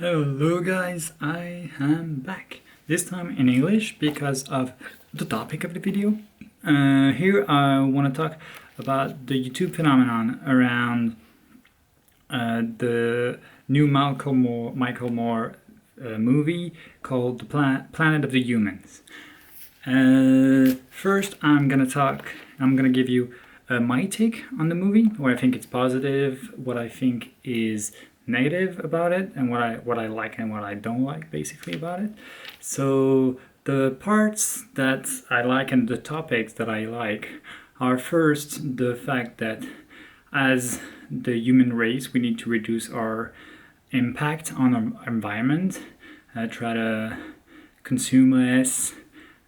Hello guys, I am back. This time in English because of the topic of the video. Here I want to talk about the YouTube phenomenon around the new Michael Moore movie called The Planet of the Humans. First I'm gonna give you my take on the movie, where I think it's positive, what I think is negative about it, and what I like and what I don't like basically about it. So the parts that I like and the topics that I like are, first, the fact that as the human race we need to reduce our impact on our environment, try to consume less,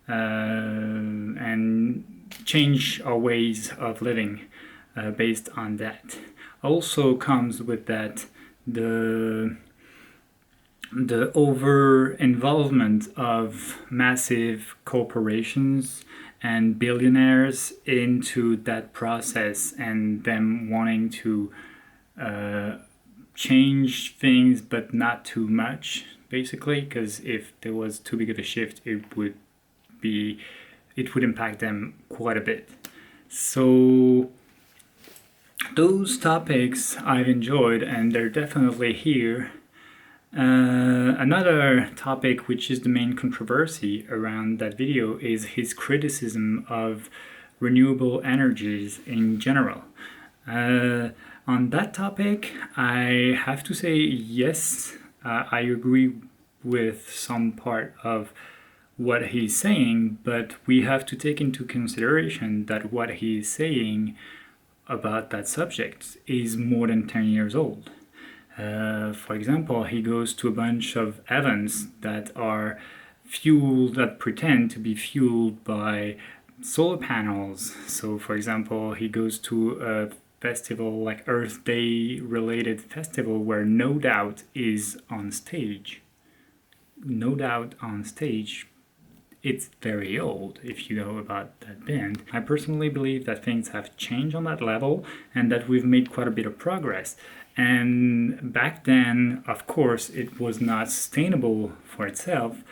and change our ways of living based on that. Also comes with that the over involvement of massive corporations and billionaires into that process, and them wanting to change things but not too much, basically, because if there was too big of a shift it would impact them quite a bit. So those topics I've enjoyed, and they're definitely here. Another topic, which is the main controversy around that video, is his criticism of renewable energies in general. On that topic, I have to say yes, I agree with some part of what he's saying, but we have to take into consideration that what he's saying about that subject is more than 10 years old. For example, he goes to a bunch of events that are that pretend to be fueled by solar panels. So for example, he goes to a festival like Earth Day related festival where No Doubt is on stage. No Doubt on stage. It's very old, if you know about that band. I personally believe that things have changed on that level and that we've made quite a bit of progress. And back then, of course, it was not sustainable for itself,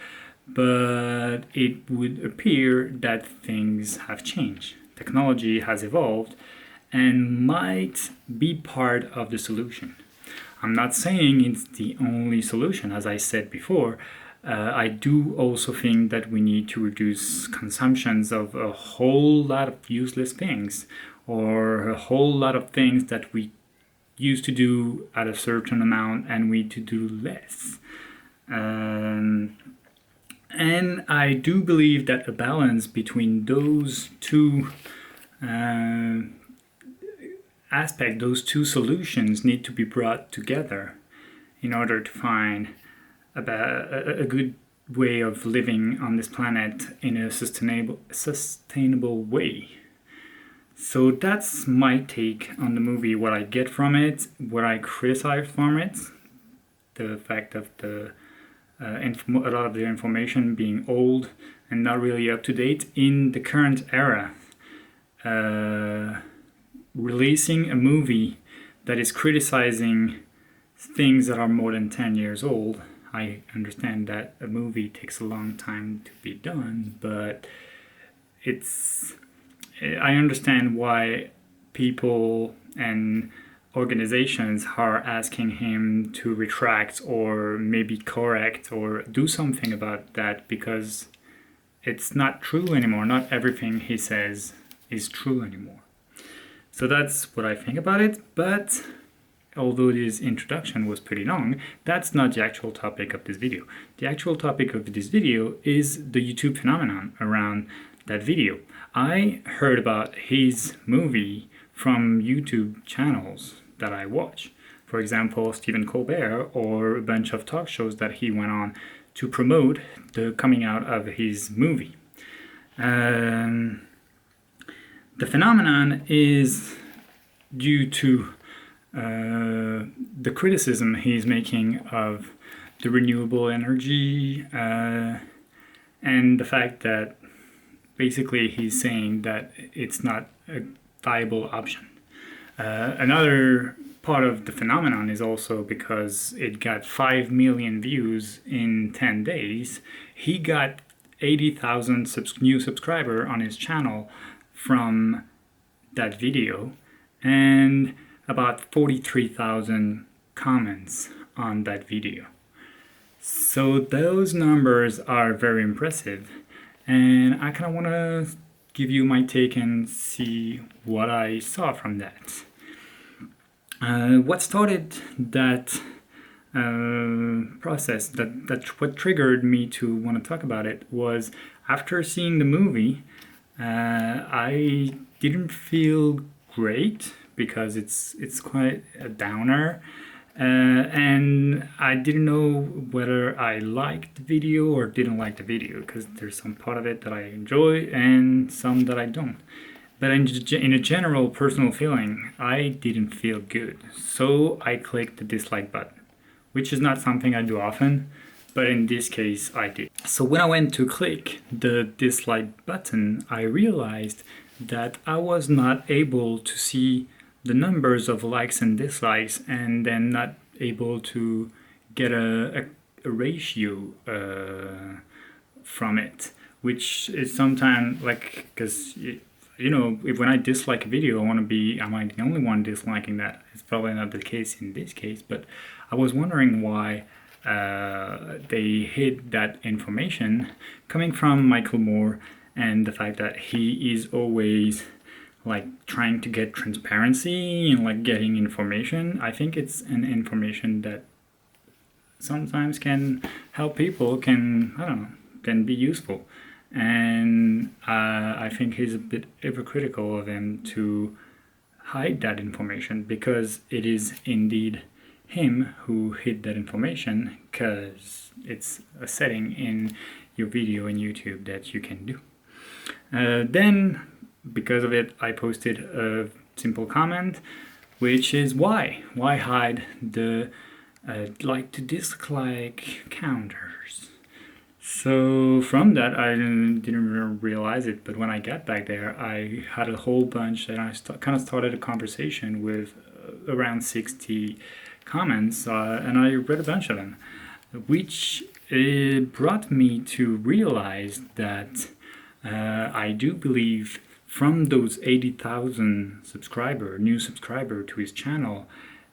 but it would appear that things have changed. Technology has evolved and might be part of the solution. I'm not saying it's the only solution, as I said before. I do also think that we need to reduce consumptions of a whole lot of useless things, or a whole lot of things that we used to do at a certain amount and we need to do less. And I do believe that a balance between those two aspects, those two solutions, need to be brought together in order to find a good way of living on this planet in a sustainable way. So that's my take on the movie, what I get from it, what I criticize from it, the fact of a lot of the information being old and not really up to date in the current era. Releasing a movie that is criticizing things that are more than 10 years old. I understand that a movie takes a long time to be done, but I understand why people and organizations are asking him to retract or maybe correct or do something about that, because it's not true anymore. Not everything he says is true anymore. So that's what I think about it, but although this introduction was pretty long, that's not the actual topic of this video. The actual topic of this video is the YouTube phenomenon around that video. I heard about his movie from YouTube channels that I watch. For example, Stephen Colbert, or a bunch of talk shows that he went on to promote the coming out of his movie. The phenomenon is due to the criticism he's making of the renewable energy, and the fact that basically he's saying that it's not a viable option. Another part of the phenomenon is also because it got 5 million views in 10 days. He got 80,000 new subscribers on his channel from that video, and about 43,000 comments on that video. So those numbers are very impressive, and I kind of want to give you my take and see what I saw from that. What started that process, what triggered me to want to talk about it, was after seeing the movie, I didn't feel great because it's quite a downer, and I didn't know whether I liked the video or didn't like the video, because there's some part of it that I enjoy and some that I don't. But in a general personal feeling, I didn't feel good. So I clicked the dislike button, which is not something I do often, but in this case I did. So when I went to click the dislike button, I realized that I was not able to see the numbers of likes and dislikes, and then not able to get a ratio from it, which is sometimes like, because you know, when I dislike a video, I want to be, am I the only one disliking that? It's probably not the case in this case, but I was wondering why they hid that information coming from Micheal Moore, and the fact that he is always like trying to get transparency and like getting information. I think it's an information that sometimes can help people, can, I don't know, can be useful. And I think he's a bit hypocritical of him to hide that information, because it is indeed him who hid that information, because it's a setting in your video in YouTube that you can do. Then, because of it, I posted a simple comment, which is why hide the like to dislike counters. So from that, I didn't realize it, but when I got back there, I had a whole bunch, and I kind of started a conversation with around 60 comments, and I read a bunch of them, which brought me to realize that I do believe from those 80,000 new subscriber to his channel,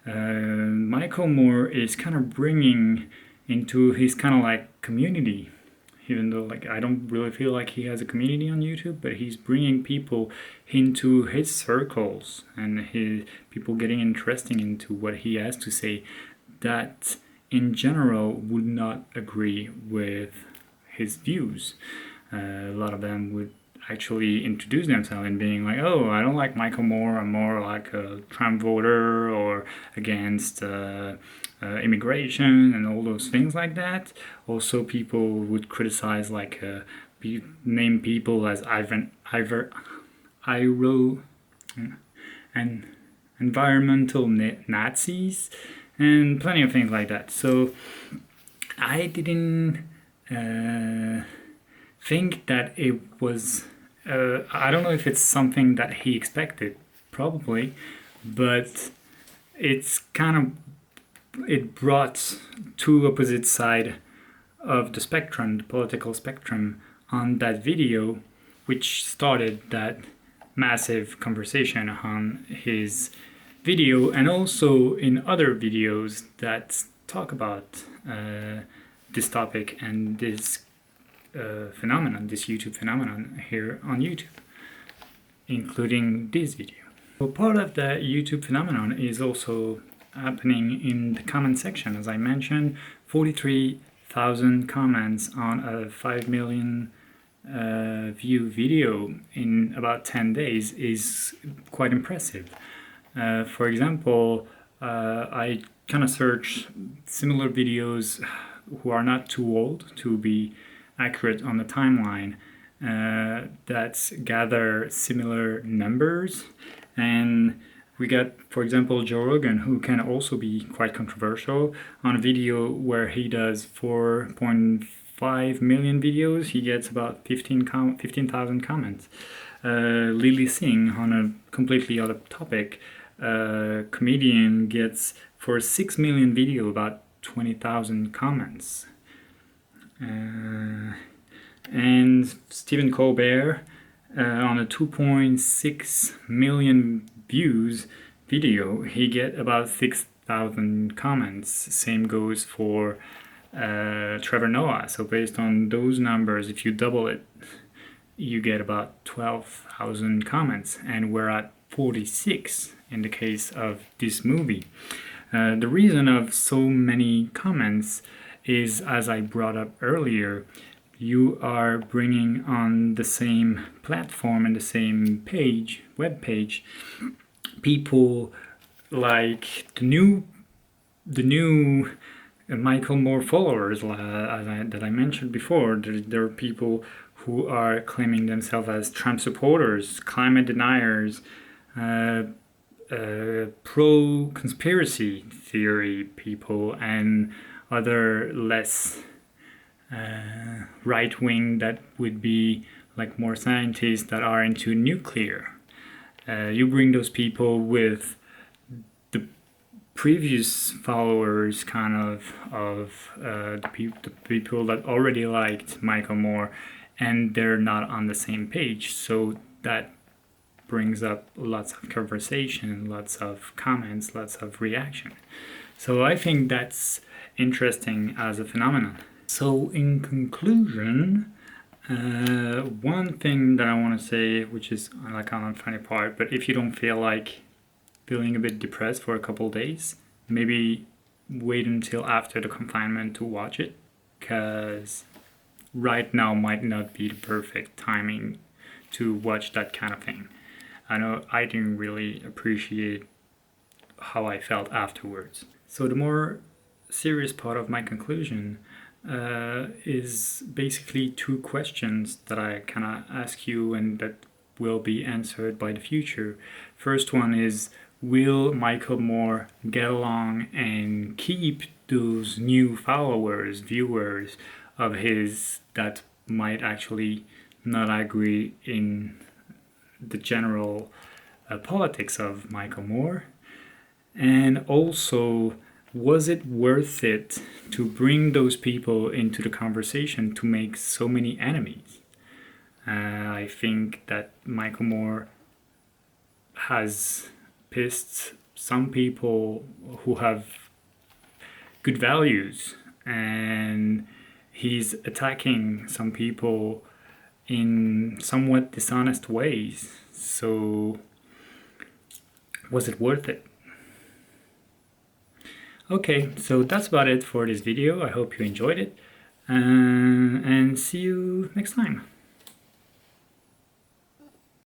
Micheal Moore is kind of bringing into his kind of like community, even though like I don't really feel like he has a community on YouTube, but he's bringing people into his circles, and his people getting interested into what he has to say that in general would not agree with his views. A lot of them would actually introduce themselves and being like, oh, I don't like Micheal Moore, I'm more like a Trump voter, or against immigration and all those things like that. Also, people would criticize, like, name people as and environmental Nazis, and plenty of things like that. So I didn't think that it was, I don't know if it's something that he expected, probably, but it's kind of, it brought two opposite sides of the spectrum, the political spectrum, on that video, which started that massive conversation on his video, and also in other videos that talk about this topic and this phenomenon, this YouTube phenomenon here on YouTube, including this video. So part of the YouTube phenomenon is also happening in the comment section. As I mentioned, 43,000 comments on a 5 million view video in about 10 days is quite impressive. For example, I kind of search similar videos who are not too old to be accurate on the timeline, that gather similar numbers, and we got, for example, Joe Rogan, who can also be quite controversial. On a video where he does 4.5 million videos, he gets about 15,000 comments. Lily Singh, on a completely other topic, comedian gets for a 6 million video about 20,000 comments. And Stephen Colbert on a 2.6 million views video, he get about 6,000 comments. Same goes for Trevor Noah. So based on those numbers, if you double it, you get about 12,000 comments, and we're at 46 in the case of this movie. The reason of so many comments is, as I brought up earlier, you are bringing on the same platform and the same page, web page, people like the new Micheal Moore followers that I mentioned before. There are people who are claiming themselves as Trump supporters, climate deniers, pro-conspiracy theory people, and other less right-wing that would be like more scientists that are into nuclear. You bring those people with the previous followers kind of the people that already liked Micheal Moore, and they're not on the same page. So that brings up lots of conversation, lots of comments, lots of reaction. So I think that's interesting as a phenomenon. So in conclusion, one thing that I want to say, which is like kind of funny part, but if you don't feel like feeling a bit depressed for a couple days, maybe wait until after the confinement to watch it, because right now might not be the perfect timing to watch that kind of thing. I know I didn't really appreciate how I felt afterwards. So the more serious part of my conclusion is basically two questions that I kind of ask you and that will be answered by the future. First one is, will Micheal Moore get along and keep those new followers, viewers of his that might actually not agree in the general politics of Micheal Moore? And also, was it worth it to bring those people into the conversation to make so many enemies? I think that Micheal Moore has pissed some people who have good values, and he's attacking some people in somewhat dishonest ways. So was it worth it? Okay, so that's about it for this video. I hope you enjoyed it, and see you next time.